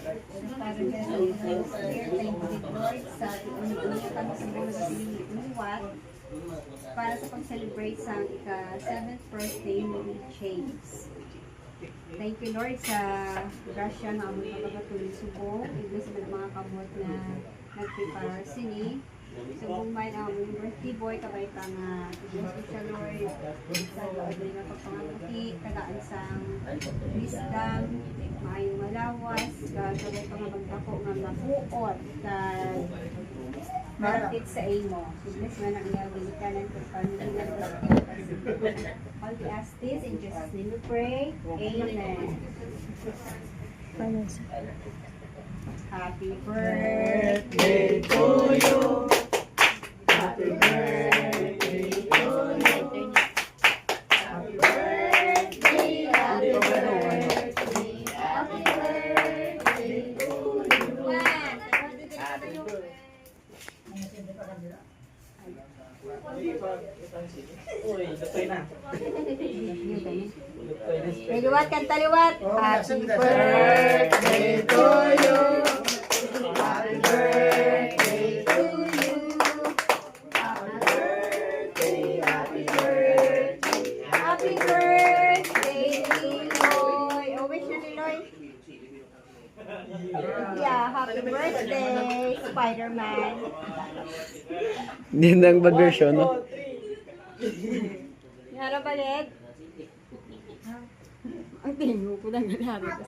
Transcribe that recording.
Thank you, Lord, sa tinunin kami sa mga sininuwat para sa pag-celebrate sa ika-7th birthday ni James. Thank you, Lord, sa grasya na among pagkakatuloy subong. Ibig sa mga kamot na nag-prepare sini. Subong may na among birthday boy, kabay ka nga ibig sa Lord, sa Lord na pagpangaluti, tagaan sang wisdom, maayong malawas, kabay pa nga magdako nga mabuot, malapit sa imo. Bless man ang iyang bilikanan kung pamilya. All we ask this in Jesus' name we pray. Amen. Happy birthday to you. Happy birthday to you. Happy birthday, happy birthday, happy birthday to you. Uy, lutoy na. Liwat kan taliwat. Happy birthday to you. Happy birthday to you. Happy birthday, happy birthday. Happy birthday, Liloy. Oh, wish na Liloy. Yeah, happy birthday, Spider-Man. Hindi nang bag-version, no? Yara balit. Ang tingo ko na nangyari.